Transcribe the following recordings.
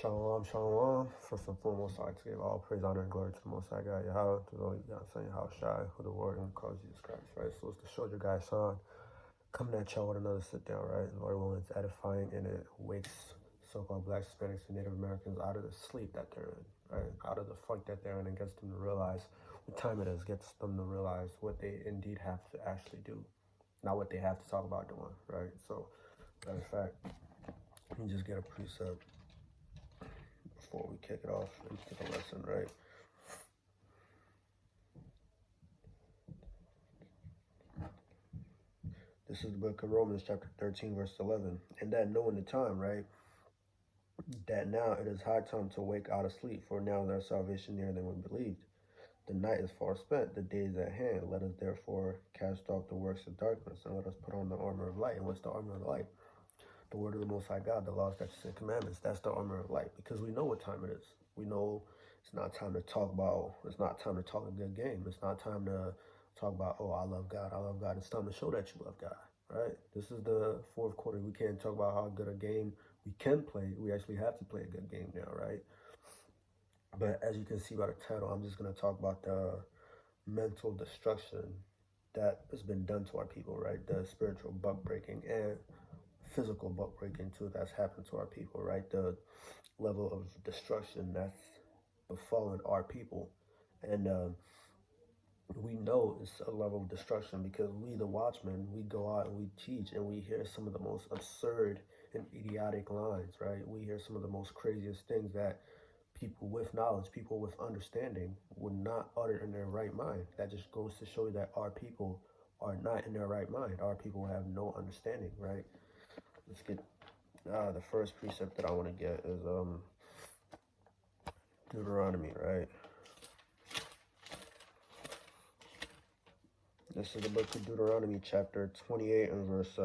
Shalom, shalom. First and foremost, I'd like to give all praise, honor, and glory to the Most High God, Yahweh, to the only God, Son, Yahweh Shai, who the Word and cause Jesus Christ, right? So it's the soldier guy, son, coming at y'all with another sit down, right? And Lord willing, it's edifying, and it wakes so-called Blacks, Hispanics, and Native Americans out of the sleep that they're in, right? Out of the funk that they're in, and gets them to realize what time it is, gets them to realize what they indeed have to actually do, not what they have to talk about doing, right? So, matter of fact, let me just get a precept before we kick it off into the lesson, right? This is the book of Romans, chapter 13, verse 11. And that knowing the time, right? That now it is high time to wake out of sleep, for now is our salvation nearer than we believed. The night is far spent, the day is at hand. Let us therefore cast off the works of darkness, and let us put on the armor of light. And what's the armor of light? The word of the Most High God, the laws, statutes, and commandments. That's the armor of light, because we know what time it is. We know it's not time to talk about, it's not time to talk a good game. It's not time to talk about, oh, I love God, I love God. It's time to show that you love God, right? This is the fourth quarter. We can't talk about how good a game we can play. We actually have to play a good game now, right? But as you can see by the title, I'm just going to talk about the mental destruction that has been done to our people, right? The spiritual buck breaking and physical buck breaking too that's happened to our people, right? The level of destruction that's befallen our people. And we know it's a level of destruction because we, the watchmen, we go out and we teach and we hear some of the most absurd and idiotic lines, right? We hear some of the most craziest things that people with knowledge, people with understanding would not utter in their right mind. That just goes to show you that our people are not in their right mind. Our people have no understanding, right? Let's get the first precept that I want to get is Deuteronomy, right? This is the book of Deuteronomy, chapter 28 and verse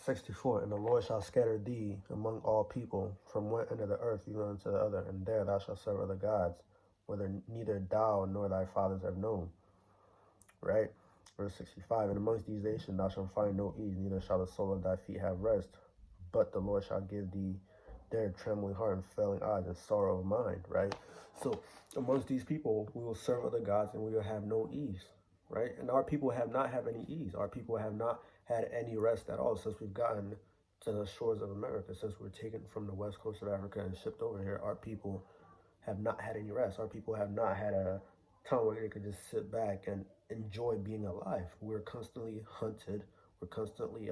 64. And the Lord shall scatter thee among all people from one end of the earth even unto the other, and there thou shalt serve other gods, whether neither thou nor thy fathers have known. Right? Verse 65. And amongst these nations thou shalt find no ease, neither shall the sole of thy feet have rest, but the Lord shall give thee their trembling heart and failing eyes and sorrow of mind, right? So amongst these people, we will serve other gods and we will have no ease, right? And our people have not had any ease. Our people have not had any rest at all since we've gotten to the shores of America, since we're taken from the west coast of Africa and shipped over here. Our people have not had any rest. Our people have not had a time where they could just sit back and enjoy being alive. We're constantly hunted. We're constantly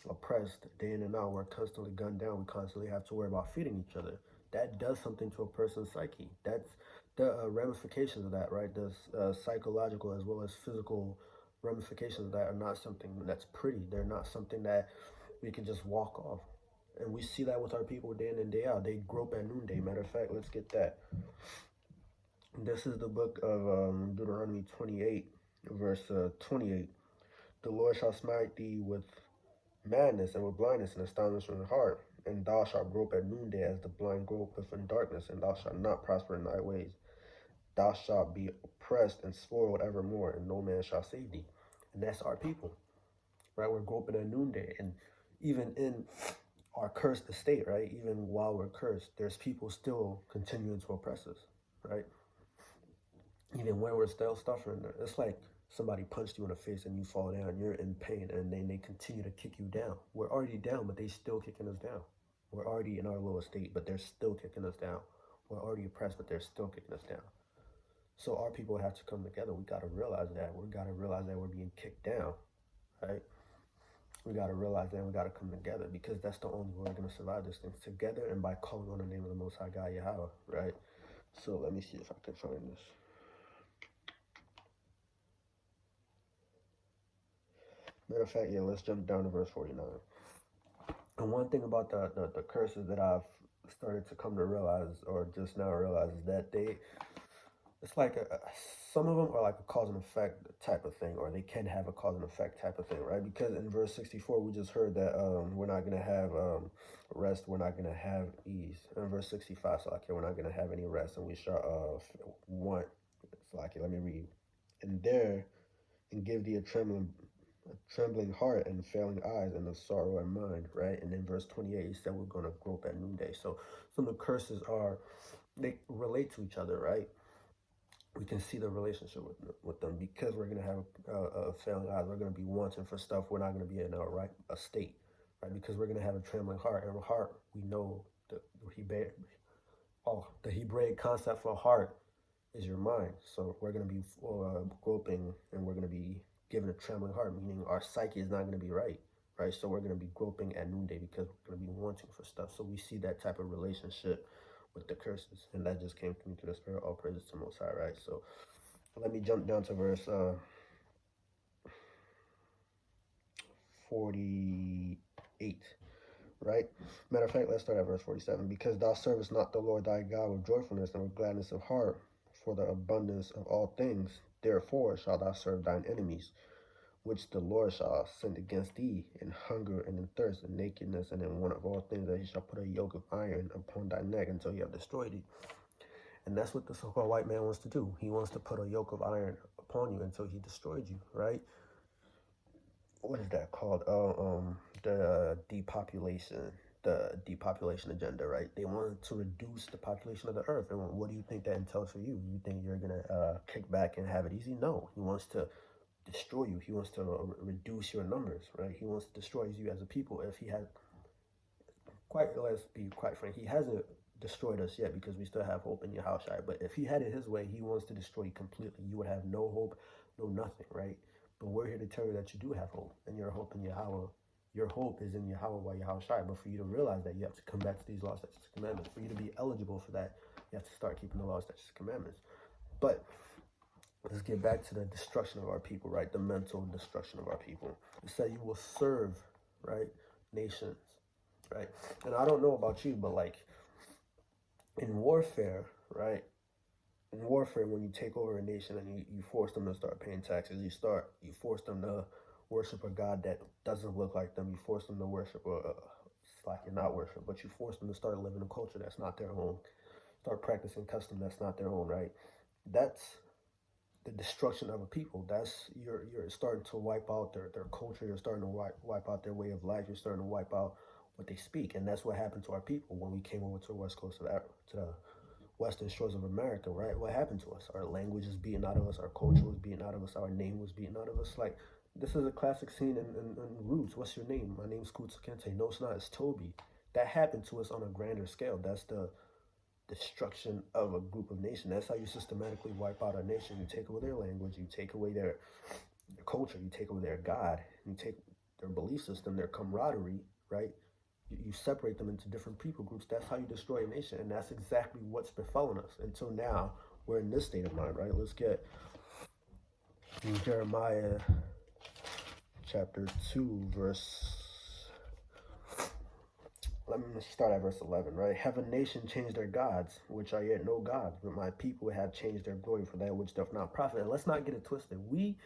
oppressed day in and out. We're constantly gunned down. We constantly have to worry about feeding each other. That does something to a person's psyche. That's the ramifications of that, right? The psychological as well as physical ramifications of that are not something that's pretty. They're not something that we can just walk off. And we see that with our people day in and day out. They grope at noonday. Matter of fact, let's get that. This is the book of Deuteronomy 28, verse 28. The Lord shall smite thee with madness and with blindness and astonishment of heart, and thou shalt grope at noonday as the blind gropeth in darkness, and thou shalt not prosper in thy ways. Thou shalt be oppressed and spoiled evermore, and no man shall save thee. And that's our people, right? We're groping at noonday, and even in our cursed estate, right? Even while we're cursed, there's people still continuing to oppress us, right? Even when we're still suffering, it's like somebody punched you in the face and you fall down, you're in pain, and then they continue to kick you down. We're already down, but they still kicking us down. We're already in our lowest state, but they're still kicking us down. We're already oppressed, but they're still kicking us down. So our people have to come together. We got to realize that. We got to realize that we're being kicked down, right? We got to realize that we got to come together, because that's the only way we're going to survive this thing, together and by calling on the name of the Most High God, Yahweh, right? So let me see if I can find this. Matter of fact, yeah, let's jump down to verse 49. And one thing about the curses that I've started to come to realize, or just now realize, is that it's like some of them are like a cause and effect type of thing, or they can have a cause and effect type of thing, right? Because in verse 64, we just heard that we're not going to have rest, we're not going to have ease. In verse 65, so we're not going to have any rest, and we shall want, let me read. And there, and give thee a trembling a trembling heart and failing eyes and a sorrow in mind, right? And in verse 28, he said we're going to grope at noonday. So some of the curses are, they relate to each other, right? We can see the relationship with them because we're going to have a failing eyes. We're going to be wanting for stuff. We're not going to be in a state, right? Because we're going to have a trembling heart. And heart, we know the the Hebraic concept for heart is your mind. So we're going to be groping, and we're going to be given a trembling heart, meaning our psyche is not going to be right, right? So we're going to be groping at noonday because we're going to be wanting for stuff. So we see that type of relationship with the curses, and that just came to me through the Spirit. All praises to Most High, right? So let me jump down to verse 48. Right? Matter of fact, let's start at verse 47. Because thou servest not the Lord thy God with joyfulness and with gladness of heart for the abundance of all things, therefore shalt thou serve thine enemies, which the Lord shall send against thee in hunger and in thirst and nakedness and in want of all things, that he shall put a yoke of iron upon thy neck until he have destroyed thee. And that's what the so-called white man wants to do. He wants to put a yoke of iron upon you until he destroyed you, right? What is that called? The depopulation agenda, right? They want to reduce the population of the earth. And what do you think that entails for you? You think you're gonna kick back and have it easy? No, he wants to destroy you. He wants to reduce your numbers, right? He wants to destroy you as a people. If he had, let's be quite frank, he hasn't destroyed us yet because we still have hope in Yahushua. But if he had it his way, he wants to destroy you completely. You would have no hope, no nothing, right? But we're here to tell you that you do have hope, and your hope in Yahweh. Your hope is in Yahweh by Yahushua. But for you to realize that, you have to come back to these laws, statutes, and commandments. For you to be eligible for that, you have to start keeping the laws, statutes, and commandments. But let's get back to the destruction of our people, right? The mental destruction of our people. It said you will serve, right, nations, right? And I don't know about you, but like in warfare, right? In warfare, when you take over a nation and you force them to start paying taxes, you force them to worship a God that doesn't look like them. You force them to worship it's like you're not worship, but you force them to start living a culture that's not their own, start practicing custom that's not their own, right? That's the destruction of a people. That's you're starting to wipe out their culture. You're starting to wipe out their way of life. You're starting to wipe out what they speak, and that's what happened to our people when we came over to the west coast of to the western shores of America, right? What happened to us? Our language is beaten out of us. Our culture was beaten out of us. Our name was beaten out of us. Like, this is a classic scene in Roots. What's your name? My name's Kutsu Kente. No, it's not. It's Toby. That happened to us on a grander scale. That's the destruction of a group of nations. That's how you systematically wipe out a nation. You take away their language. You take away their culture. You take away their God. You take their belief system, their camaraderie, right? You separate them into different people groups. That's how you destroy a nation, and that's exactly what's befallen us. Until now, we're in this state of mind, right? Let's get Jeremiah chapter 2, let me start at verse 11, right? Have a nation changed their gods, which are yet no gods, but my people have changed their glory for that which doth not profit. And let's not get it twisted. We,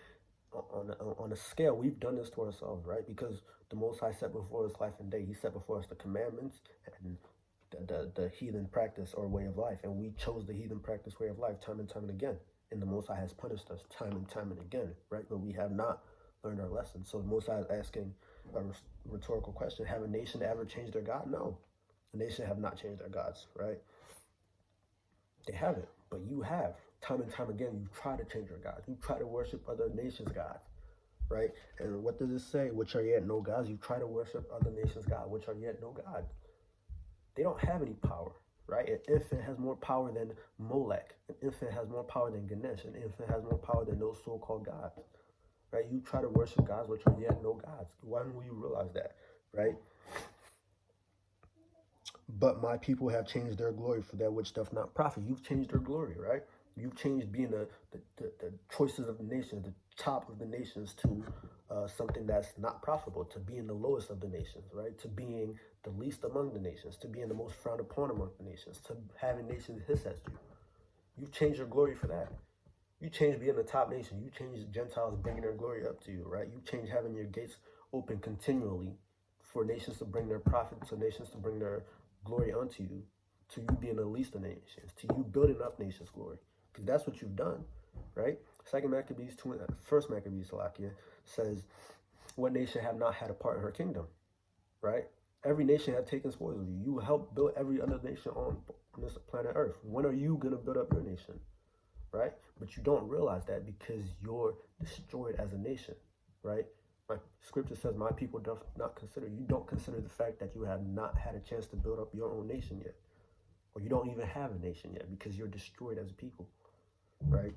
on a scale, we've done this to ourselves, right? Because the Most High set before us life and day. He set before us the commandments and the heathen practice or way of life. And we chose the heathen practice way of life time and time and again. And the Most High has punished us time and again, right? But we have not learned our lesson. So the Most High is asking a rhetorical question. Have a nation ever changed their God? No. A nation have not changed their gods, right? They haven't. But you have. Time and time again, you try to change your gods. You try to worship other nations' gods, right? And what does it say? Which are yet no gods. You try to worship other nations' God, which are yet no God. They don't have any power, right? An infant has more power than Molech. An infant has more power than Ganesh. An infant has more power than those so-called gods, right? You try to worship gods, which are yet no gods. When will you realize that, right? But my people have changed their glory for that which doth not profit. You've changed their glory, right? You've changed being the choices of the nations, the top of the nations, to something that's not profitable, to being the lowest of the nations, right? To being the least among the nations, to being the most frowned upon among the nations, to having nations hiss at you. You've changed your glory for that. You changed being the top nation. You changed Gentiles bringing their glory up to you, right? You changed having your gates open continually for nations to bring their profit, to nations to bring their glory unto you, to you being the least of the nations, to you building up nations' glory. Because that's what you've done, right? Second Maccabees, First Maccabees, Salakia, says, what nation have not had a part in her kingdom, right? Every nation have taken spoils of you. You help build every other nation on this planet Earth. When are you going to build up your nation, right? But you don't realize that because you're destroyed as a nation, right? My scripture says, my people do not consider. You don't consider the fact that you have not had a chance to build up your own nation yet. Or you don't even have a nation yet because you're destroyed as a people, right?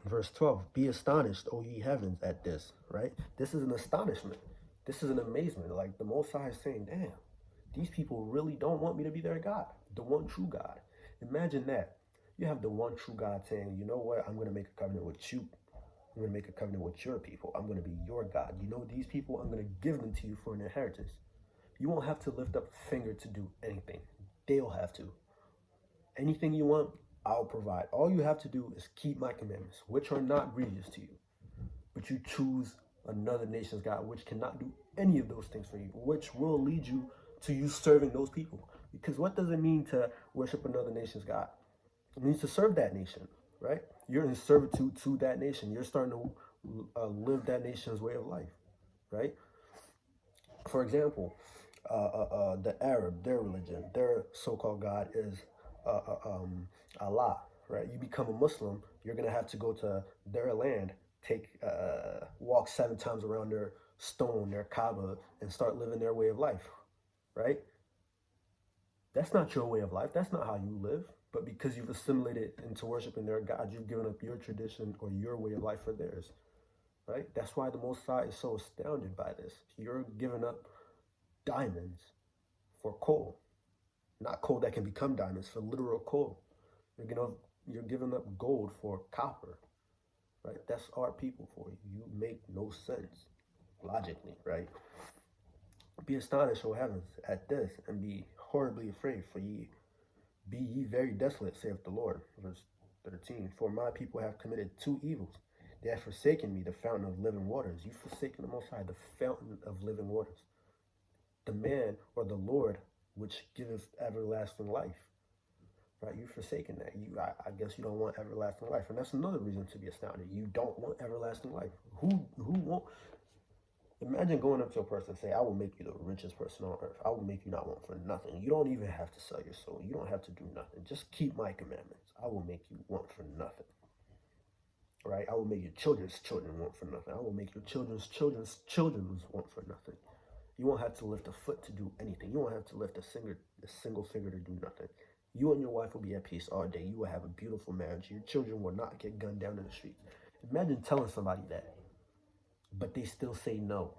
Verse 12, be astonished, O ye heavens, at this, right? This is an astonishment. This is an amazement. Like the Most High is saying, damn, these people really don't want me to be their God, the one true God. Imagine that. You have the one true God saying, you know what? I'm going to make a covenant with you. I'm going to make a covenant with your people. I'm going to be your God. You know these people, I'm going to give them to you for an inheritance. You won't have to lift up a finger to do anything. They'll have to. Anything you want, I'll provide. All you have to do is keep my commandments, which are not grievous to you. But you choose another nation's God, which cannot do any of those things for you, which will lead you to you serving those people. Because what does it mean to worship another nation's God? It means to serve that nation, right? You're in servitude to that nation. You're starting to live that nation's way of life, right? For example, the Arab, their religion, their so-called God is Allah, right? You become a Muslim, you're gonna have to go to their land, walk 7 times around their stone, their Kaaba, and start living their way of life, right? That's not your way of life. That's not how you live. But because you've assimilated into worshiping their God, you've given up your tradition or your way of life for theirs, right? That's why the Most High is so astounded by this. You're giving up diamonds for coal, not coal that can become diamonds, for literal coal. You're giving up gold for copper, right? That's our people for you. You make no sense logically, right? Be astonished, O heavens, at this, and be horribly afraid, for be ye very desolate, saith the Lord. Verse 13, for my people have committed 2 evils. They have forsaken me, the fountain of living waters. You've forsaken the Most High, the fountain of living waters. The man or the Lord which giveth everlasting life. Right? You've forsaken that. I guess you don't want everlasting life. And that's another reason to be astounded. You don't want everlasting life. Who won't? Imagine going up to a person and say, I will make you the richest person on earth. I will make you not want for nothing. You don't even have to sell your soul. You don't have to do nothing. Just keep my commandments. I will make you want for nothing. Right? I will make your children's children want for nothing. I will make your children's children's want for nothing. You won't have to lift a foot to do anything. You won't have to lift a single finger to do nothing. You and your wife will be at peace all day. You will have a beautiful marriage. Your children will not get gunned down in the streets. Imagine telling somebody that, but they still say no.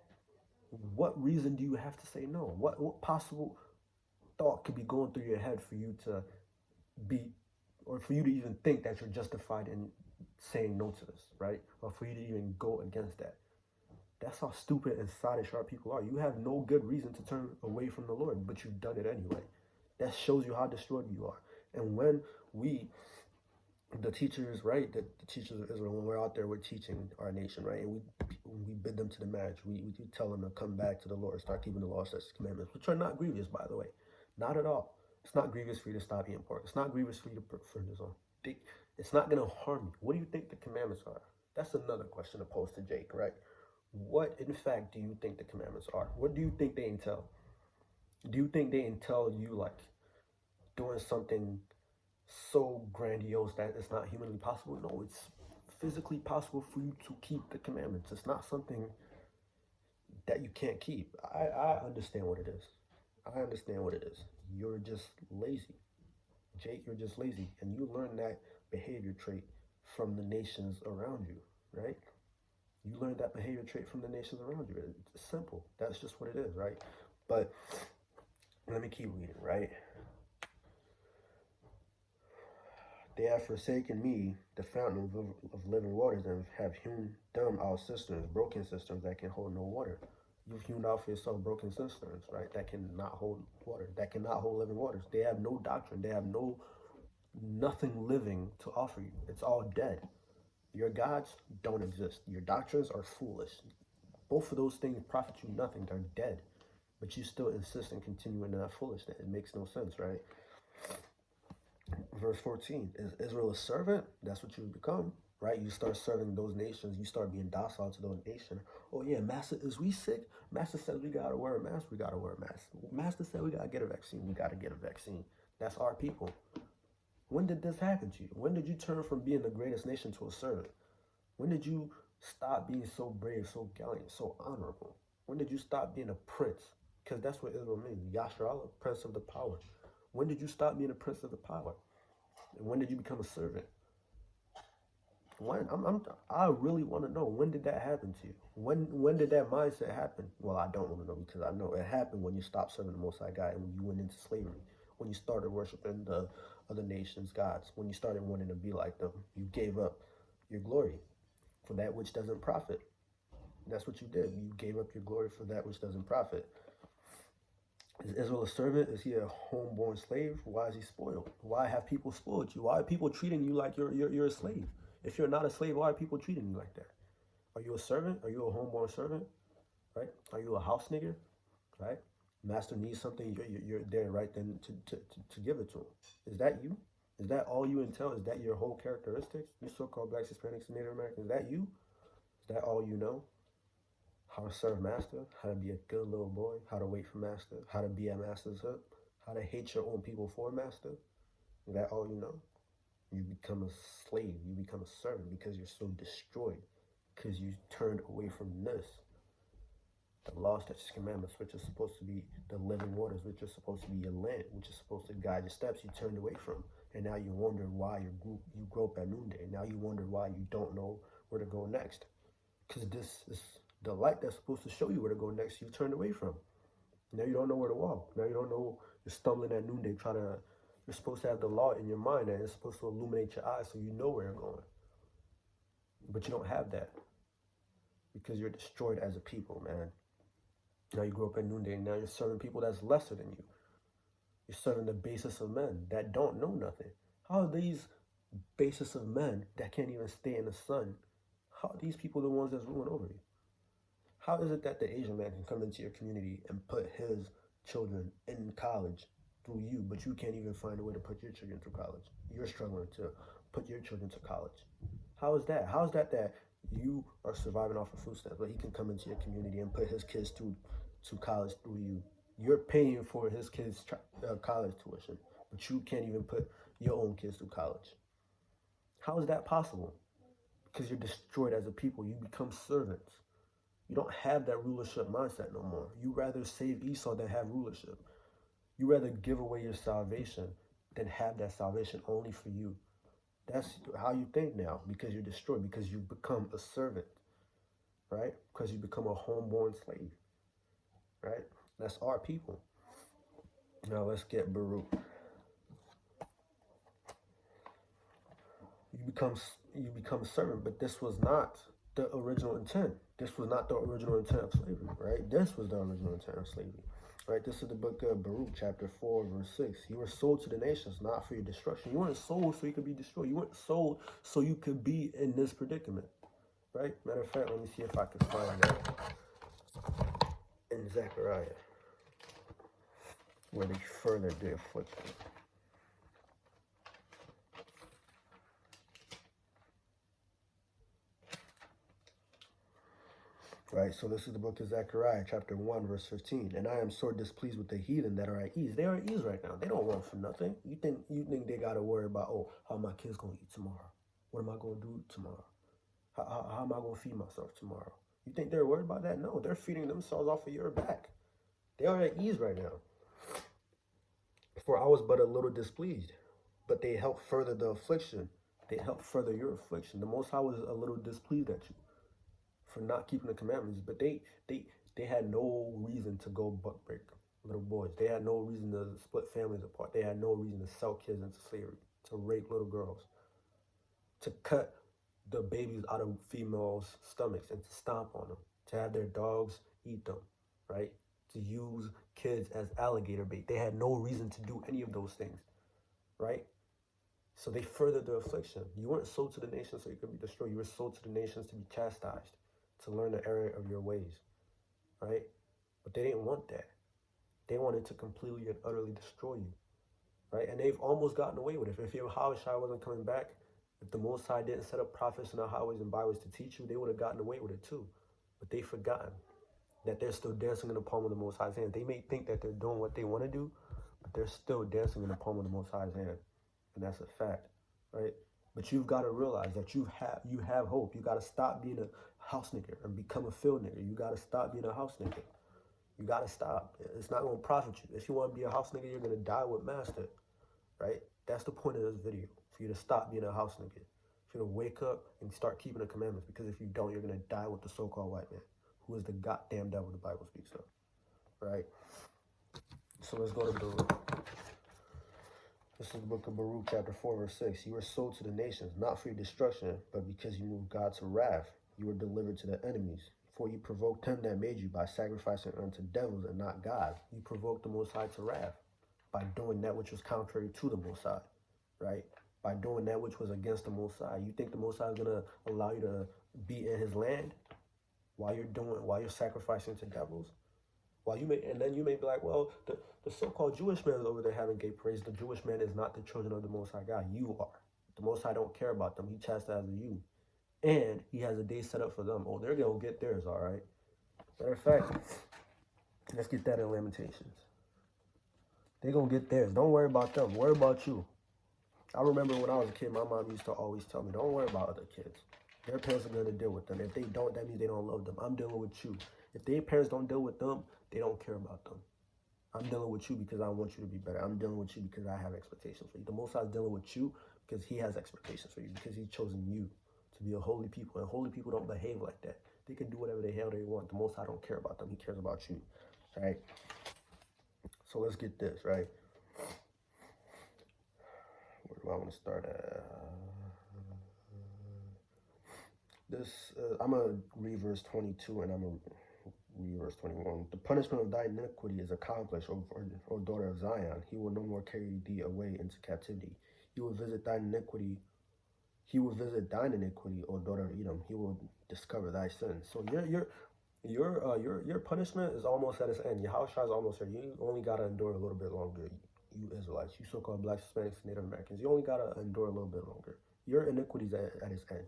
What reason do you have to say no? What possible thought could be going through your head for you to be, or for you to even think that you're justified in saying no to this, right? Or for you to even go against that. That's how stupid and sottish our people are. You have no good reason to turn away from the Lord, but you've done it anyway. That shows you how destroyed you are. And when the teachers, right, the teachers of Israel, when we're out there, we're teaching our nation, right, and we bid them to the marriage. We do tell them to come back to the Lord, start keeping the law, statutes, commandments, which are not grievous, by the way. Not at all. It's not grievous for you to stop eating pork. It's not grievous for you to put fringes on. It's not going to harm you. What do you think the commandments are? That's another question to pose to Jake, right? What, in fact, do you think the commandments are? What do you think they entail? Do you think they entail you, like, doing something so grandiose that it's not humanly possible? No, it's physically possible for you to keep the commandments. It's not something that you can't keep. I understand what it is. I understand what it is. You're just lazy. Jake, you're just lazy. And you learn that behavior trait from the nations around you, right? You learn that behavior trait from the nations around you. It's simple. That's just what it is, right? But let me keep reading, right? They have forsaken me, the fountain of living waters, and have hewn them out cisterns, broken cisterns that can hold no water. You've hewn out for yourself broken cisterns, right? That cannot hold water, that cannot hold living waters. They have no doctrine. They have nothing living to offer you. It's all dead. Your gods don't exist. Your doctrines are foolish. Both of those things profit you nothing. They're dead. But you still insist on continuing in that foolishness. It makes no sense, right? Verse 14, is Israel a servant? That's what you become. right? You start serving those nations. You start being docile to those nations. Oh yeah, Master, is we sick? Master says we gotta wear a mask. We gotta wear a mask. Master said we gotta get a vaccine. We gotta get a vaccine. That's our people. When did this happen to you? When did you turn from being the greatest nation to a servant? When did you stop being so brave, so gallant, so honorable? When did you stop being a prince? Because that's what Israel means. Yasharallah, prince of the power. When did you stop being a prince of the power? And when did you become a servant? When? I really want to know, when did that happen to you? When did that mindset happen? Well, I don't want to know, because I know it happened when you stopped serving the Most High God and when you went into slavery. When you started worshiping the other nations' gods. When you started wanting to be like them. You gave up your glory for that which doesn't profit. That's what you did. You gave up your glory for that which doesn't profit. Is Israel a servant? Is he a homeborn slave? Why is he spoiled? Why have people spoiled you? Why are people treating you like you're a slave? If you're not a slave, why are people treating you like that? Are you a servant? Are you a homeborn servant? Right? Are you a house nigger? Right? Master needs something, you're there right then to give it to him. Is that you? Is that all you entail? Is that your whole characteristics? You so-called blacks, Hispanics, and Native Americans, is that you? Is that all you know? How to serve master, how to be a good little boy, how to wait for master, how to be at master's hip, how to hate your own people for master. Is that all you know? You become a slave, you become a servant because you're so destroyed, because you turned away from this. The law, statutes, commandments, which is supposed to be the living waters, which is supposed to be your land, which is supposed to guide your steps, you turned away from. And now you wonder why you grow up at noonday. Now you wonder why you don't know where to go next. Because this is the light that's supposed to show you where to go next, you turned away from. Now you don't know where to walk. Now you don't know, you're stumbling at noonday you're supposed to have the law in your mind and it's supposed to illuminate your eyes so you know where you're going. But you don't have that because you're destroyed as a people, man. Now you grew up at noonday and now you're serving people that's lesser than you. You're serving the basis of men that don't know nothing. How are these basis of men that can't even stay in the sun, how are these people the ones that's ruling over you? How is it that the Asian man can come into your community and put his children in college through you, but you can't even find a way to put your children through college? You're struggling to put your children to college. How is that? How is that you are surviving off of food stamps, but he can come into your community and put his kids to college through you? You're paying for his kids' college tuition, but you can't even put your own kids through college. How is that possible? Because you're destroyed as a people. You become servants. You don't have that rulership mindset no more. You rather save Esau than have rulership. You rather give away your salvation than have that salvation only for you. That's how you think now, because you're destroyed, because you become a servant, right? Because you become a homeborn slave, right? That's our people. Now let's get Baruch. You become a servant, but this was not the original intent. This was not the original intent of slavery, right? This was the original intent of slavery, right? This is the book of Baruch, chapter 4, verse 6. You were sold to the nations, not for your destruction. You weren't sold so you could be destroyed. You weren't sold so you could be in this predicament, right? Matter of fact, let me see if I can find that in Zechariah, where they further the affliction. Right, so this is the book of Zechariah, chapter 1, verse 15. And I am sore displeased with the heathen that are at ease. They are at ease right now. They don't want for nothing. You think they got to worry about, oh, how my kids going to eat tomorrow? What am I going to do tomorrow? How am I going to feed myself tomorrow? You think they're worried about that? No, they're feeding themselves off of your back. They are at ease right now. For I was but a little displeased, but they helped further the affliction. They helped further your affliction. The Most High was a little displeased at you for not keeping the commandments, but they had no reason to go buck break little boys. They had no reason to split families apart. They had no reason to sell kids into slavery, to rape little girls, to cut the babies out of females' stomachs and to stomp on them, to have their dogs eat them, right? To use kids as alligator bait. They had no reason to do any of those things, right? So they furthered the affliction. You weren't sold to the nations so you could be destroyed. You were sold to the nations to be chastised, to learn the error of your ways, right? But they didn't want that. They wanted to completely and utterly destroy you, right? And they've almost gotten away with it. If Yahushua wasn't coming back, If the Most High didn't set up prophets in the highways and byways to teach you, they would have gotten away with it too. But they've forgotten that they're still dancing in the palm of the Most High's hand. They may think that they're doing what they want to do, but they're still dancing in the palm of the Most High's hand. And that's a fact, right? But you've got to realize that you have hope. You got to stop being a house nigger and become a field nigger. You got to stop being a house nigger. You got to stop. It's not going to profit you. If you want to be a house nigger, you're going to die with master, right? That's the point of this video, for you to stop being a house nigger. For you to wake up and start keeping the commandments, because if you don't, you're going to die with the so-called white man, who is the goddamn devil the Bible speaks of, right? So let's go to Baruch. This is the book of Baruch, chapter 4, verse 6. You were sold to the nations, not for your destruction, but because you moved God to wrath. You were delivered to the enemies. For you provoked him that made you by sacrificing unto devils and not God. You provoked the Most High to wrath by doing that which was contrary to the Most High, right? By doing that which was against the Most High. You think the Most High is going to allow you to be in his land while you're sacrificing to devils? And then you may be like, well, the so-called Jewish man is over there having gay praise. The Jewish man is not the children of the Most High God. You are. The Most High don't care about them. He chastises you. And he has a day set up for them. Oh, they're going to get theirs, all right? Matter of fact, let's get that in Lamentations. They're going to get theirs. Don't worry about them. Worry about you. I remember when I was a kid, my mom used to always tell me, don't worry about other kids. Their parents are going to deal with them. If they don't, that means they don't love them. I'm dealing with you. If their parents don't deal with them, they don't care about them. I'm dealing with you because I want you to be better. I'm dealing with you because I have expectations for you. The Most High is dealing with you because he has expectations for you, because he's chosen you to be a holy people. And holy people don't behave like that. They can do whatever the hell they want. The Most High don't care about them. He cares about you, right? So let's get this, right? Where do I want to start at? I'm going to read verse 22 and I'm going to read verse 21. The punishment of thy iniquity is accomplished, O daughter of Zion. He will no more carry thee away into captivity. He will visit thine iniquity. He will visit thine iniquity, O daughter of Edom. He will discover thy sins. So your punishment is almost at its end. Your house is almost there. You only gotta endure a little bit longer. You Israelites, you so-called blacks, Hispanics, Native Americans, you only gotta endure a little bit longer. Your iniquity is at its end.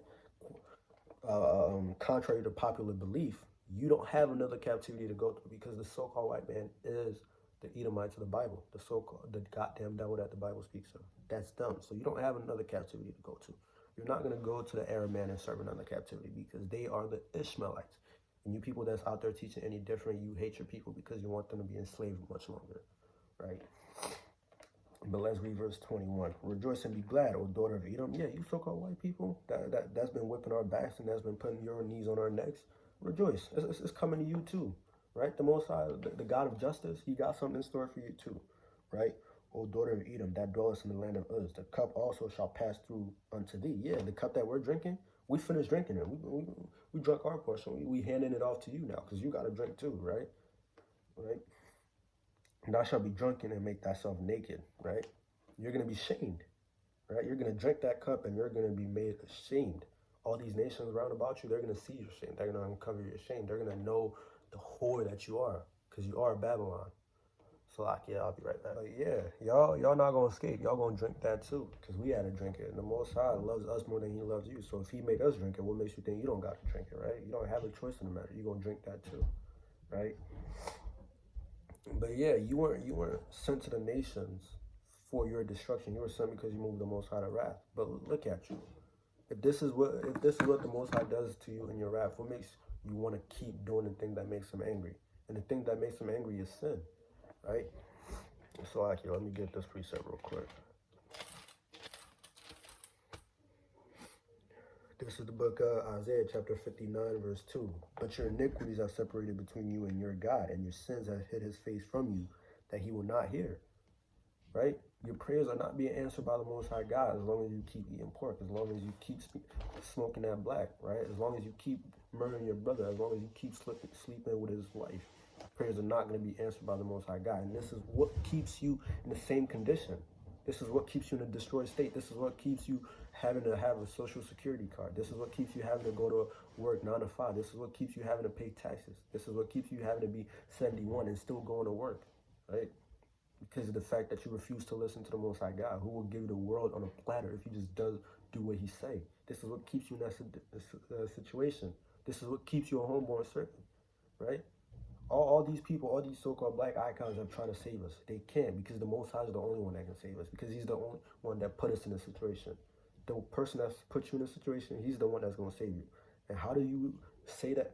Contrary to popular belief, you don't have another captivity to go through, because the so-called white man is the Edomites of the Bible, the goddamn devil that the Bible speaks of. That's them. So you don't have another captivity to go to. You're not going to go to the Arab man and serve another captivity, because they are the Ishmaelites. And you people that's out there teaching any different, you hate your people because you want them to be enslaved much longer, right? But let's read verse 21. Rejoice and be glad, O daughter of Edom. Yeah, you so-called white people that's been whipping our backs and that's been putting your knees on our necks. Rejoice. It's coming to you too, right? The Most High, the God of justice, he got something in store for you too, right? O daughter of Edom, that dwellest in the land of Uz, the cup also shall pass through unto thee. Yeah, the cup that we're drinking, we finished drinking it. We drank our portion. We handing it off to you now, because you got to drink too, right? Right? And thou shalt be drunken and make thyself naked, right? You're going to be shamed, right? You're going to drink that cup and you're going to be made ashamed. All these nations around about you, they're going to see your shame. They're going to uncover your shame. They're going to know the whore that you are, because you are Babylon. So like, yeah, I'll be right back. But yeah, y'all not going to escape. Y'all going to drink that too, because we had to drink it. And the Most High loves us more than he loves you. So if he made us drink it, what makes you think you don't got to drink it, right? You don't have a choice in the matter. You're going to drink that too, right? But yeah, you weren't sent to the nations for your destruction. You were sent because you moved the Most High to wrath. But look at you. If this is what the Most High does to you in your wrath, what makes you want to keep doing the thing that makes him angry? And the thing that makes him angry is sin, right? So actually, let me get this precept real quick. This is the book of Isaiah, chapter 59, verse 2. But your iniquities are separated between you and your God, and your sins have hid his face from you, that he will not hear. Right? Your prayers are not being answered by the Most High God as long as you keep eating pork, as long as you keep smoking that black, right? As long as you keep murdering your brother, as long as you keep sleeping with his wife. Prayers are not going to be answered by the Most High God. And this is what keeps you in the same condition. This is what keeps you in a destroyed state. This is what keeps you having to have a social security card. This is what keeps you having to go to work 9 to 5. This is what keeps you having to pay taxes. This is what keeps you having to be 71 and still going to work, right? because of the fact that you refuse to listen to the Most High God, who will give you the world on a platter if you just do what He say. This is what keeps you in that situation. This is what keeps you a homeborn servant, right? All these people, all these so-called black icons are trying to save us. They can't, because the Most High is the only one that can save us, because He's the only one that put us in a situation. The person that's put you in a situation, He's the one that's going to save you. And how do you say that?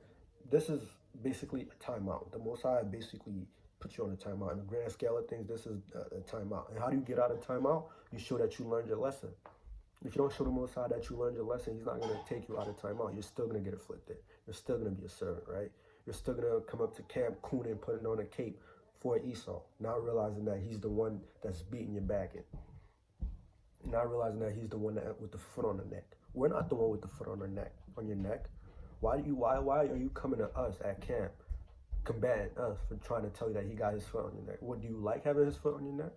This is basically a timeout. The Most High basically put you on a timeout. In the grand scale of things, this is a timeout. And how do you get out of timeout? You show that you learned your lesson. If you don't show the Most High that you learned your lesson, He's not going to take you out of timeout. You're still going to get afflicted. You're still going to be a servant, right? You're still going to come up to camp cooning, putting on a cape for Esau, not realizing that he's the one that's beating your back in. Not realizing that he's the one that with the foot on the neck. We're not the one with the foot on your neck. Why are you coming to us at camp, combating us for trying to tell you that he got his foot on your neck? What, do you like having his foot on your neck?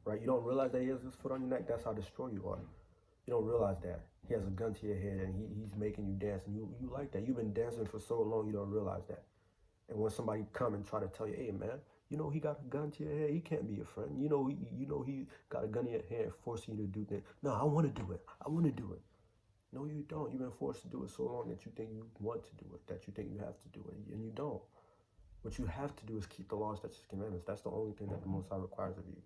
Right? You don't realize that he has his foot on your neck? That's how destroyed you are. You don't realize that. He has a gun to your head and he's making you dance, and you like that. You've been dancing for so long, you don't realize that. And when somebody come and try to tell you, hey man, you know he got a gun to your head, he can't be your friend. You know he got a gun in your head forcing you to do things. No, I want to do it. I want to do it. No, you don't. You've been forced to do it so long that you think you want to do it, that you think you have to do it, and you don't. What you have to do is keep the law, statutes, commandments. That's the only thing that the Most High requires of you.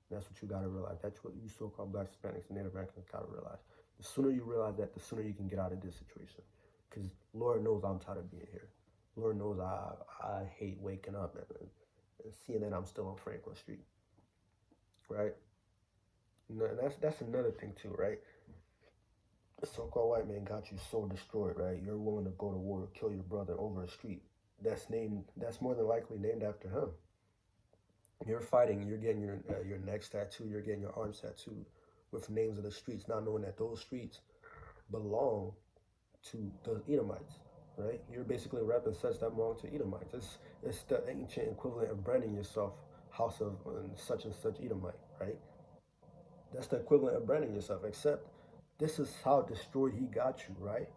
And that's what you got to realize. That's what you so-called Blacks, Hispanics, and Native Americans got to realize. The sooner you realize that, the sooner you can get out of this situation. Because Lord knows I'm tired of being here. Lord knows I hate waking up and seeing that I'm still on Franklin Street, right? And that's another thing too, right? The so-called white man got you so destroyed, right? You're willing to go to war, kill your brother over a street that's more than likely named after him. You're fighting, you're getting your necks tattooed, you're getting your arms tattooed with names of the streets, not knowing that those streets belong to the Edomites, right? You're basically repping sets that belong to Edomites. It's the ancient equivalent of branding yourself house of such and such Edomite, right? That's the equivalent of branding yourself, except this is how destroyed he got you, right?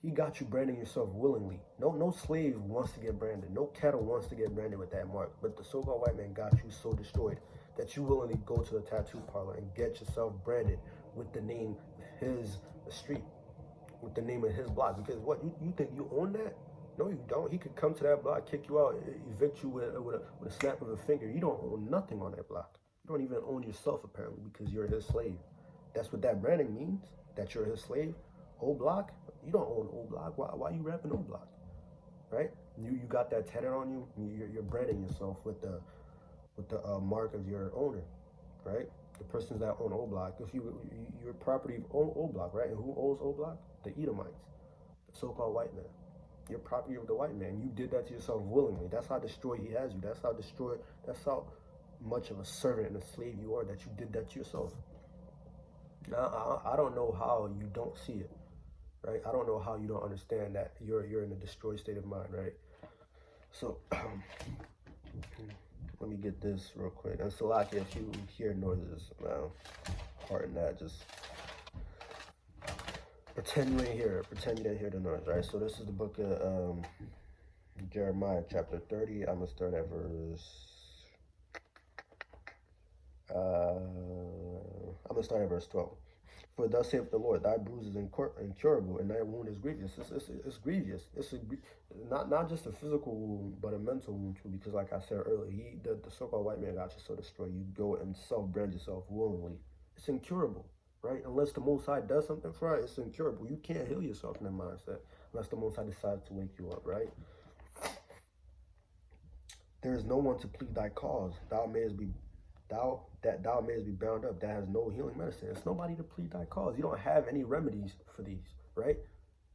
He got you branding yourself willingly. No slave wants to get branded. No cattle wants to get branded with that mark. But the so-called white man got you so destroyed that you willingly go to the tattoo parlor and get yourself branded with the name of his street, with the name of his block. Because what, you think you own that? No, you don't. He could come to that block, kick you out, evict you with a snap of a finger. You don't own nothing on that block. You don't even own yourself, apparently, because you're his slave. That's what that branding means, that you're his slave. Old block, you don't own old block. Why are you rapping old block, right? You got that tatted on you. You're branding yourself with the mark of your owner, right? The persons that own old block. If your property of old block, right? And who owns old block? The Edomites, the so-called white man. Your property of the white man. You did that to yourself willingly. That's how destroyed he has you. That's how much of a servant and a slave you are, that you did that to yourself. Now, I don't know how you don't see it, right? I don't know how you don't understand that you're in a destroyed state of mind, right? So let me get this real quick. And Salaki, if you hear noises, pardon that. Just pretend you ain't hear it. Pretend you didn't hear the noise, right? So this is the book of Jeremiah, chapter 30. I'm gonna start at verse 12. For thus saith the Lord, thy bruise is incurable, and thy wound is grievous. It's grievous. It's not just a physical wound, but a mental wound too. Because, like I said earlier, the so-called white man got you so destroyed. You go and self-brand yourself willingly. It's incurable, right? Unless the Most High does something for it, it's incurable. You can't heal yourself in that mindset unless the Most High decides to wake you up, right? There is no one to plead thy cause. Thou mayest be bound up, that has no healing medicine. It's nobody to plead thy cause. You don't have any remedies for these, right?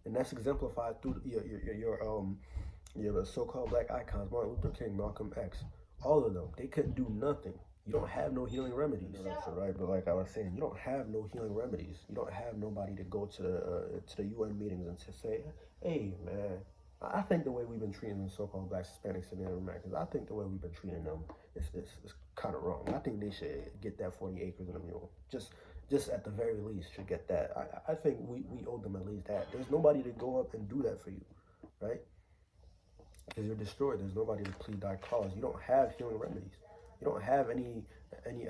And that's exemplified through your so-called black icons, Martin Luther King, Malcolm X, all of them. They couldn't do nothing. You don't have no healing remedies, right? But like I was saying, you don't have no healing remedies. You don't have nobody to go to the UN meetings and to say, hey man, I think the way we've been treating the so-called Blacks, Hispanics, and Native Americans, I think the way we've been treating them is kind of wrong. I think they should get that 40 acres and a mule. Just at the very least should get that. I think we owe them at least that. There's nobody to go up and do that for you, right? Because you're destroyed. There's nobody to plead thy cause. You don't have healing remedies. You don't have any any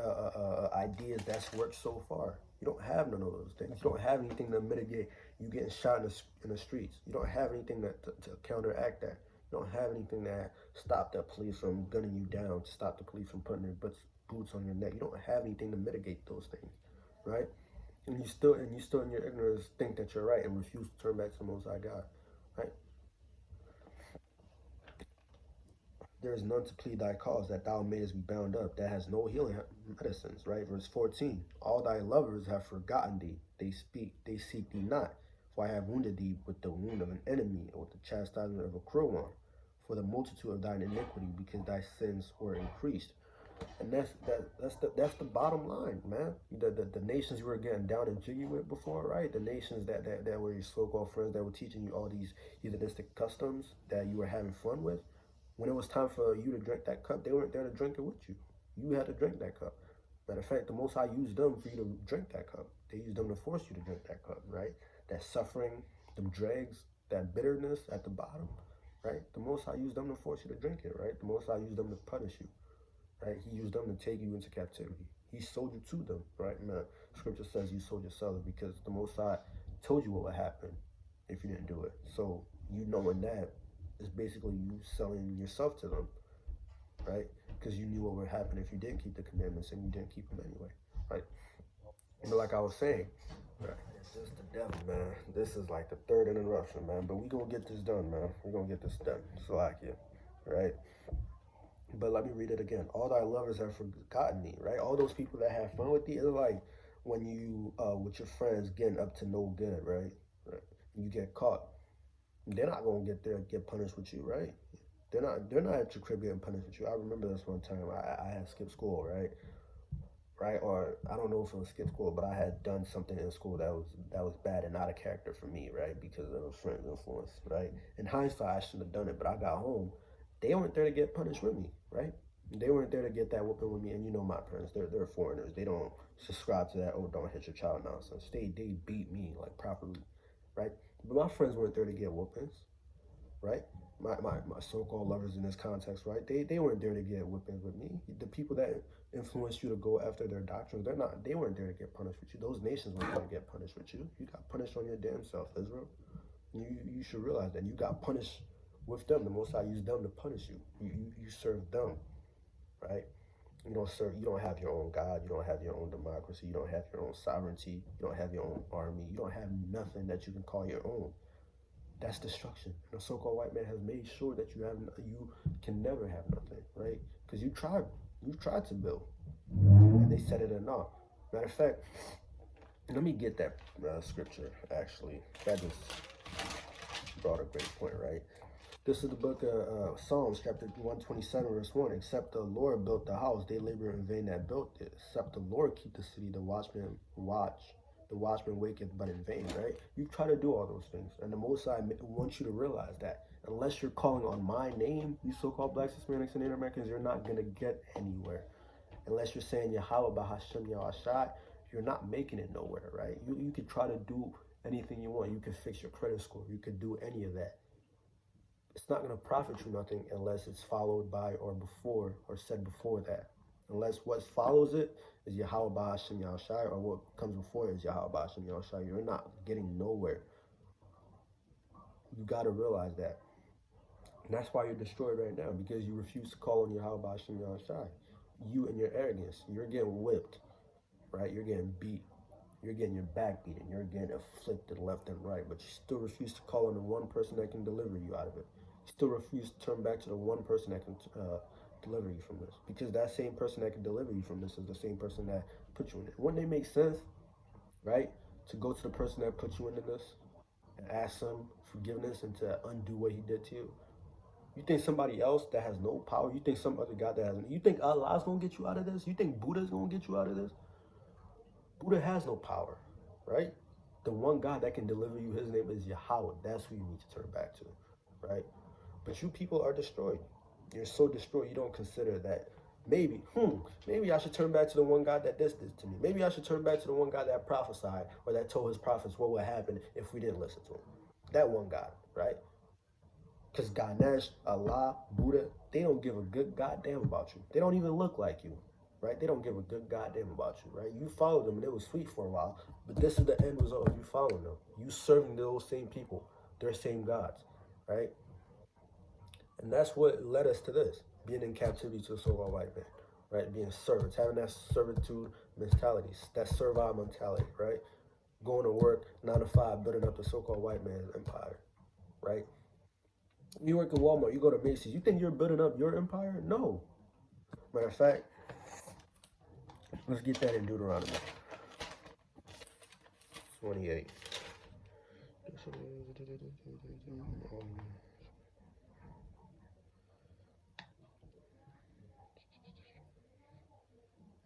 ideas that's worked so far. You don't have none of those things. You don't have anything to mitigate you getting shot in the streets. You don't have anything to counteract that. You don't have anything that stop the police from gunning you down, to stop the police from putting their boots on your neck. You don't have anything to mitigate those things, right? And you still in your ignorance think that you're right and refuse to turn back to the Most High God, right? There is none to plead thy cause, that thou mayest be bound up, that has no healing medicines, right? Verse 14, all thy lovers have forgotten thee, they seek thee not, for I have wounded thee with the wound of an enemy, and with the chastisement of a cruel one, for the multitude of thine iniquity, because thy sins were increased. And that's the bottom line, man. The nations you were getting down and jiggy with before, right? The nations that were your so-called friends that were teaching you all these heathenistic customs that you were having fun with. When it was time for you to drink that cup, they weren't there to drink it with you. You had to drink that cup. Matter of fact, the Most High used them for you to drink that cup. They used them to force you to drink that cup, right? That suffering, them dregs, that bitterness at the bottom, right? The Most High used them to force you to drink it, right? The Most High used them to punish you, right? He used them to take you into captivity. He sold you to them, right? And the scripture says you sold yourselves because the Most High told you what would happen if you didn't do it. So you knowing that is basically you selling yourself to them, right? Because you knew what would happen if you didn't keep the commandments and you didn't keep them anyway, right? But like I was saying, right? It's just the devil, man. This is like the third interruption, man. But we gonna get this done, man. We're gonna get this done. Salakia, right? But let me read it again. All thy lovers have forgotten thee, right? All those people that have fun with thee, it's like when you with your friends getting up to no good, right? Right. You get caught. They're not gonna get punished with you, right? They're not at your crib getting punished with you. I remember this one time I had skipped school, right? Or I don't know if it was skip school, but I had done something in school that was bad and not a character for me, right? Because of a friend's influence, right? In hindsight, I shouldn't have done it, but I got home. They weren't there to get punished with me, right? They weren't there to get that whooping with me. And you know my parents, they're foreigners. They don't subscribe to that, oh, don't hit your child nonsense. They beat me like properly, right? But my friends weren't there to get whoopings, right? My so-called lovers in this context, right? They weren't there to get whippings with me. The people that influenced you to go after their doctrines, they weren't there to get punished with you. Those nations weren't there to get punished with you. You got punished on your damn self, Israel. You should realize that you got punished with them. The Most High used them to punish you. You serve them, right? You don't have your own God, you don't have your own democracy, you don't have your own sovereignty, you don't have your own army, you don't have nothing that you can call your own. That's destruction. The so-called white man has made sure that you can never have nothing, right? Because you tried to build, and they set it enough. Matter of fact, let me get that scripture. Actually, that just brought a great point, right? This is the book of Psalms, chapter 127, verse 1. Except the Lord built the house, they labor in vain that built it. Except the Lord keep the city, the watchman waketh but in vain, right? You try to do all those things. And the Most High wants you to realize that unless you're calling on my name, you so-called blacks, Hispanics, and Native Americans, you're not going to get anywhere. Unless you're saying Yahweh Bahashem Yahashai, you're not making it nowhere, right? You could try to do anything you want. You could fix your credit score. You could do any of that. It's not going to profit you nothing unless it's followed by or before or said before that. Unless what follows it is Yahweh Ba'ashem Yahushai, or what comes before it is Yahweh Ba'ashem Yahushai. You're not getting nowhere. You got to realize that. And that's why you're destroyed right now, because you refuse to call on Yahweh Ba'ashem Yahushai. You and your arrogance, you're getting whipped, right? You're getting beat. You're getting your back beaten. You're getting afflicted left and right, but you still refuse to call on the one person that can deliver you out of it. You still refuse to turn back to the one person that can deliver you from this, because that same person that can deliver you from this is the same person that put you in it. Wouldn't it make sense, right, to go to the person that put you into this and ask him forgiveness and to undo what he did to you? You think somebody else that has no power, you think some other God that has, you think Allah's gonna get you out of this? You think Buddha's gonna get you out of this? Buddha has no power, right? The one God that can deliver you, his name is Yahweh. That's who you need to turn back to, right? But you people are destroyed. You're so destroyed, you don't consider that maybe I should turn back to the one God that this did to me. Maybe I should turn back to the one God that prophesied or that told his prophets what would happen if we didn't listen to him. That one God, right? Because Ganesh, Allah, Buddha, they don't give a good goddamn about you. They don't even look like you. right? They don't give a good goddamn about you, right? You follow them and it was sweet for a while, but this is the end result of you following them. You serving those same people, their same gods, right? And that's what led us to this, being in captivity to the so-called white man, right? Being servants, having that servitude mentality, that servile mentality, right? Going to work 9 to 5, building up the so-called white man's empire, right? You work at Walmart, you go to Macy's, you think you're building up your empire? No. Matter of fact, let's get that in Deuteronomy 28.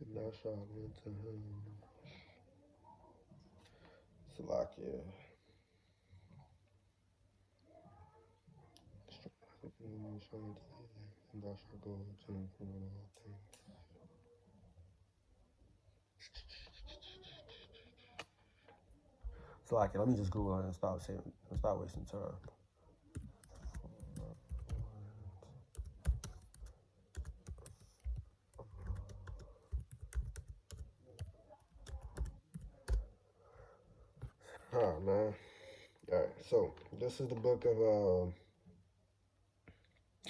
And thou shalt unto him, Salakia, and thou shalt go to him from all things. Salakia, let me just Google it and stop wasting time. Oh man. Alright, so this is the book of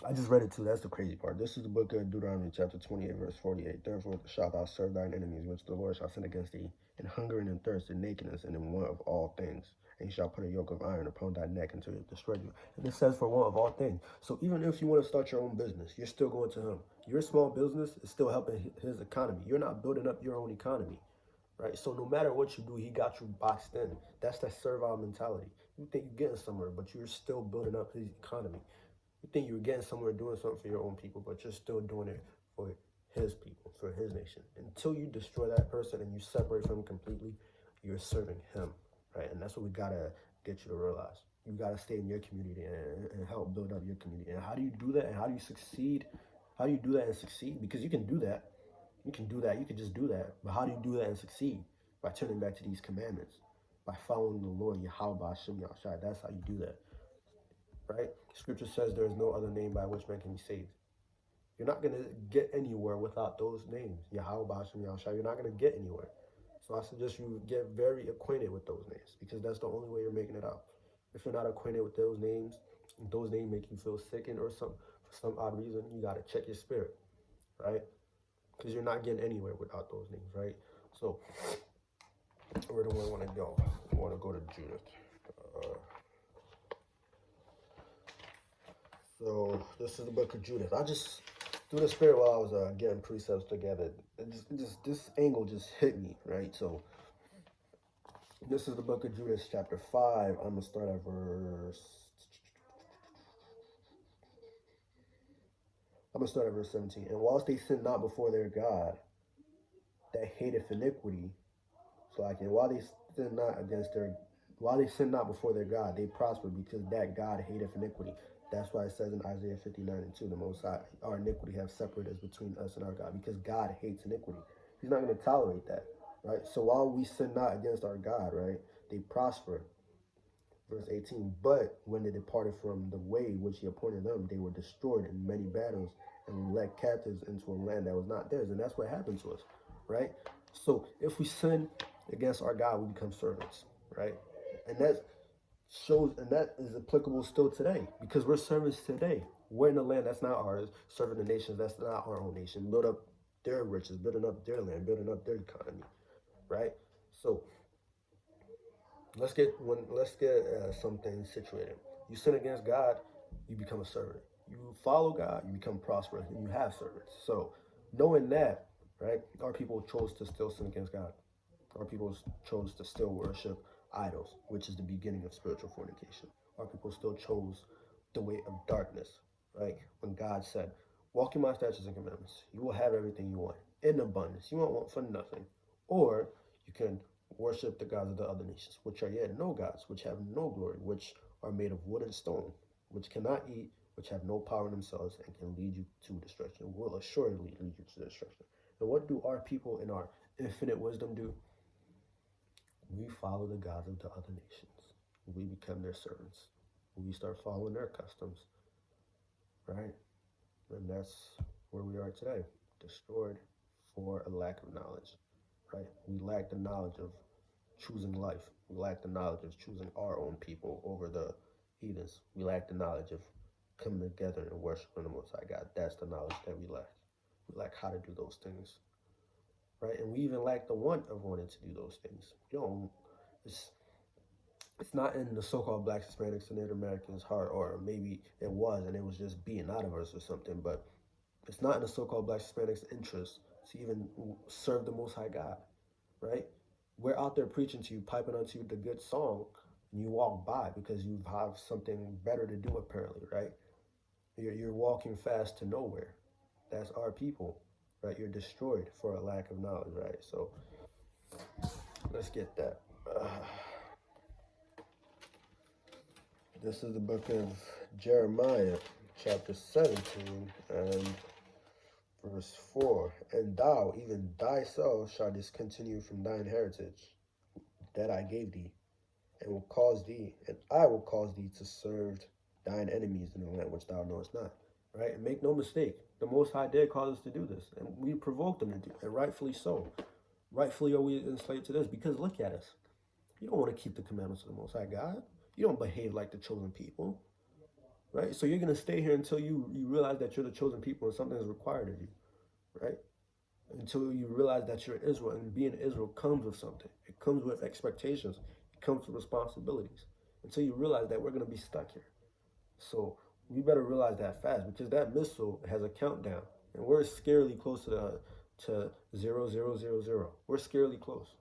I just read it too. That's the crazy part. This is the book of Deuteronomy, chapter 28, verse 48. Therefore shalt thou serve thine enemies, which the Lord shall send against thee, in hunger and in thirst, in nakedness, and in want of all things. And he shall put a yoke of iron upon thy neck until he destroy you. And it says for want of all things. So even if you want to start your own business, you're still going to him. Your small business is still helping his economy. You're not building up your own economy, right? So no matter what you do, he got you boxed in. That's that servile mentality. You think you're getting somewhere, but you're still building up his economy. You think you're getting somewhere doing something for your own people, but you're still doing it for his people, for his nation. Until you destroy that person and you separate from him completely, you're serving him, right? And that's what we gotta get you to realize. You gotta stay in your community and help build up your community. And how do you do that? And how do you succeed? How do you do that and succeed? Because you can do that. You can do that. You can just do that. But how do you do that and succeed? By turning back to these commandments, by following the Lord Yahweh Shem Yahshai. That's how you do that, right? Scripture says there is no other name by which man can be saved. You're not going to get anywhere without those names. Yahweh, Bashem, Yahushua. You're not going to get anywhere. So I suggest you get very acquainted with those names because that's the only way you're making it out. If you're not acquainted with those names make you feel sickened or some for some odd reason, you got to check your spirit, right? Because you're not getting anywhere without those names, right? So where do I want to go? I want to go to Judith. So this is the book of Judith. I just through the spirit while I was getting precepts together, this angle just hit me, right? So this is the book of Judith, chapter 5. I'm gonna start at verse 17. And whilst they sin not before their God, that hateth iniquity, so like, and while they sin not before their God, they prosper because that God hateth iniquity. That's why it says in Isaiah 59:2, the Most High, our iniquity have separated us between us and our God, because God hates iniquity. He's not going to tolerate that, right? So while we sin not against our God, right, they prosper. Verse 18, but when they departed from the way which he appointed them, they were destroyed in many battles and were led captives into a land that was not theirs. And that's what happened to us, right? So if we sin against our God, we become servants, right? And that shows, and that is applicable still today because we're servants today. We're in a land that's not ours, serving the nations that's not our own nation, build up their riches, building up their land, building up their economy, right? So let's get something situated. You sin against God, you become a servant. You follow God, you become prosperous, and you have servants. So knowing that, right, our people chose to still sin against God. Our people chose to still worship idols, which is the beginning of spiritual fornication. Our people still chose the way of darkness, right? When God said, walk in my statutes and commandments, you will have everything you want in abundance. You won't want for nothing. Or you can worship the gods of the other nations, which are yet no gods, which have no glory, which are made of wood and stone, which cannot eat, which have no power in themselves, and can lead you to destruction, will assuredly lead you to destruction. And what do our people in our infinite wisdom do? We follow the gods of the other nations. We become their servants. We start following their customs, right? And that's where we are today, destroyed for a lack of knowledge, right? We lack the knowledge of choosing life. We lack the knowledge of choosing our own people over the heathens. We lack the knowledge of coming together and worshiping the Most High God. That's the knowledge that we lack. We lack how to do those things, right? And we even lack the want of wanting to do those things. You know, it's it's not in the so-called blacks, Hispanics, and Native Americans' heart, or maybe it was, and it was just being out of us or something. But it's not in the so-called blacks, Hispanics' interest to even serve the Most High God, right? We're out there preaching to you, piping unto you the good song, and you walk by because you have something better to do, apparently, right? You're walking fast to nowhere. That's our people, right? You're destroyed for a lack of knowledge, right? So let's get that. This is the book of Jeremiah, chapter 17, and verse 4. And thou, even thyself, shalt discontinue from thine heritage that I gave thee, and I will cause thee to serve thine enemies in the land which thou knowest not. Right? And make no mistake, the Most High did cause us to do this, and we provoked them to do it, and rightfully so. Rightfully are we enslaved to this, because look at us. You don't want to keep the commandments of the Most High God. You don't behave like the chosen people, right? So you're going to stay here until you realize that you're the chosen people and something is required of you, right? Until you realize that you're Israel, and being Israel comes with something. It comes with expectations. It comes with responsibilities. Until you realize that we're going to be stuck here. So we better realize that fast, because that missile has a countdown, and we're scarily close to 0000. We're scarily close.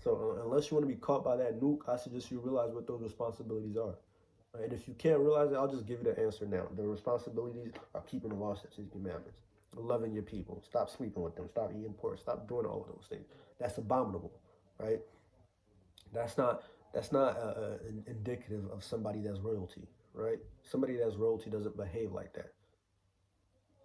So unless you want to be caught by that nuke, I suggest you realize what those responsibilities are. Right? And if you can't realize it, I'll just give you the answer now. The responsibilities are keeping the law, statutes, and commandments, loving your people, stop sleeping with them, stop eating pork, stop doing all of those things. That's abominable, right? That's not indicative of somebody that's royalty, right? Somebody that's royalty doesn't behave like that.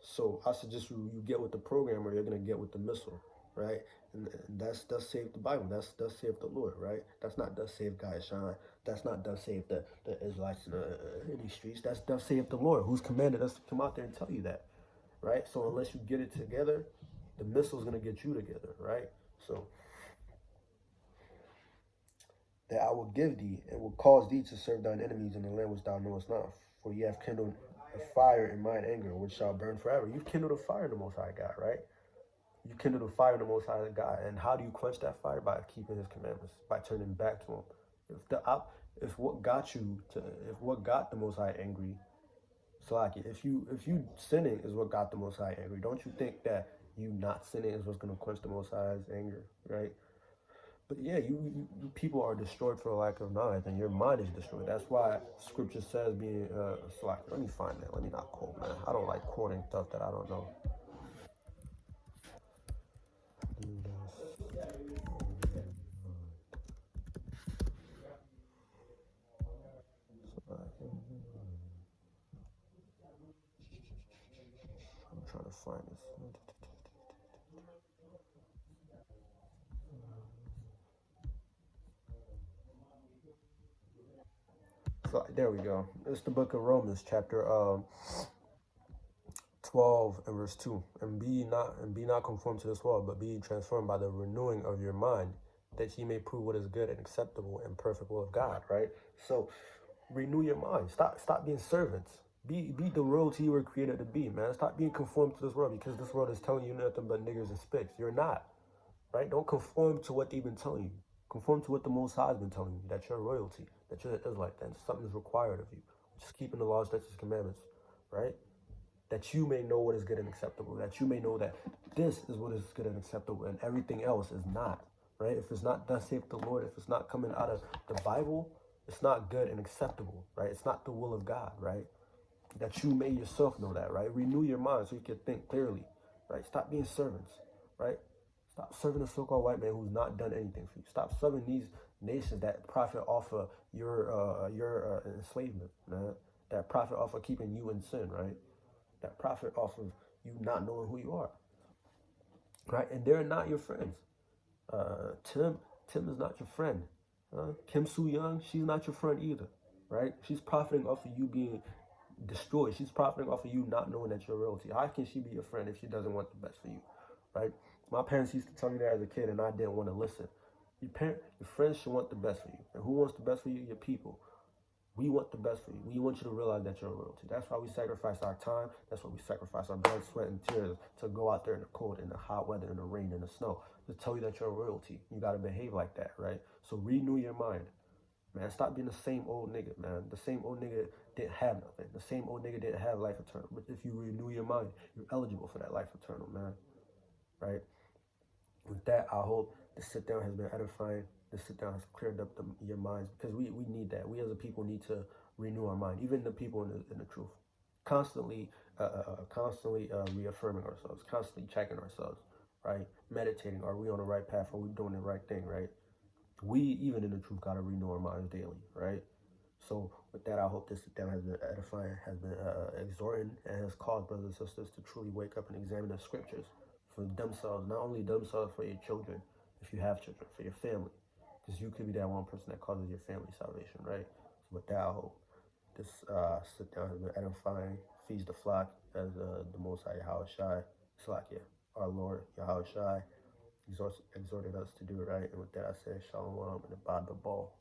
So I suggest you get with the program, or you're gonna get with the missile, right? And that's thus save the Bible. That's thus save the Lord, right? That's not thus save Guy Sean. That's not thus save the Israelites in these streets. That's thus save the Lord, who's commanded us to come out there and tell you that, right? So unless you get it together, the missile's gonna get you together, right? So that I will give thee, and will cause thee to serve thine enemies in the land which thou knowest not. For ye have kindled a fire in mine anger, which shall burn forever. You've kindled a fire in the Most High God, right? You kindle the fire in the Most High God. And how do you quench that fire? By keeping His commandments, by turning back to Him. If what got the Most High angry, so like if you sinning is what got the Most High angry, don't you think that you not sinning is what's going to quench the Most High's anger, right? But yeah, you people are destroyed for a lack of knowledge, and your mind is destroyed. That's why Scripture says being slack. Let me find that. Let me not quote, man. I don't like quoting stuff that I don't know. I'm trying to find this. So there we go. It's the book of Romans, chapter 12 and verse 2. And be not conformed to this world, but be transformed by the renewing of your mind, that ye may prove what is good and acceptable and perfect will of God, right? So renew your mind. Stop being servants. Be the royalty you were created to be, man. Stop being conformed to this world, because this world is telling you nothing but niggers and spicks. You're not, right? Don't conform to what they've been telling you. Conform to what the Most High has been telling you, that you're royalty, that you're an Israelite, that something is required of you. Just keeping the laws, statutes, commandments, right? That you may know what is good and acceptable, that you may know that this is what is good and acceptable, and everything else is not, right? If it's not thus saith the Lord, if it's not coming out of the Bible, it's not good and acceptable, right? It's not the will of God, right? That you may yourself know that, right? Renew your mind so you can think clearly, right? Stop being servants, right? Stop serving a so-called white man who's not done anything for you. Stop serving these nations that profit off of your enslavement, man. That profit off of keeping you in sin, right? That profit off of you not knowing who you are, right? And they're not your friends. Tim is not your friend. Kim Soo Young, she's not your friend either, right? She's profiting off of you being destroyed. She's profiting off of you not knowing that you're royalty. How can she be your friend if she doesn't want the best for you, right? My parents used to tell me that as a kid, and I didn't want to listen. Your friends should want the best for you. And who wants the best for you? Your people. We want the best for you. We want you to realize that you're royalty. That's why we sacrifice our time. That's why we sacrifice our blood, sweat, and tears to go out there in the cold, in the hot weather, in the rain, in the snow, to tell you that you're royalty. You got to behave like that, right? So renew your mind. Man, stop being the same old nigga, man. The same old nigga didn't have nothing. The same old nigga didn't have life eternal. But if you renew your mind, you're eligible for that life eternal, man. Right? With that, I hope the sit down has been edifying. The sit down has cleared up your minds because we need that. We as a people need to renew our mind, even the people in the truth. Constantly reaffirming ourselves, constantly checking ourselves, right? Meditating. Are we on the right path? Are we doing the right thing, right? We, even in the truth, got to renew our minds daily, right? So with that, I hope this sit down has been edifying, has been exhorting, and has caused brothers and sisters to truly wake up and examine the scriptures for themselves, not only themselves, for your children, if you have children, for your family, because you could be that one person that causes your family salvation, right? So with that, I hope this sit down has been edifying, feeds the flock, as the Most High Yahweh Shai, Slakia, our Lord Yahweh Shai, exhorted us to do right. And with that, I say shalom and abad the ball.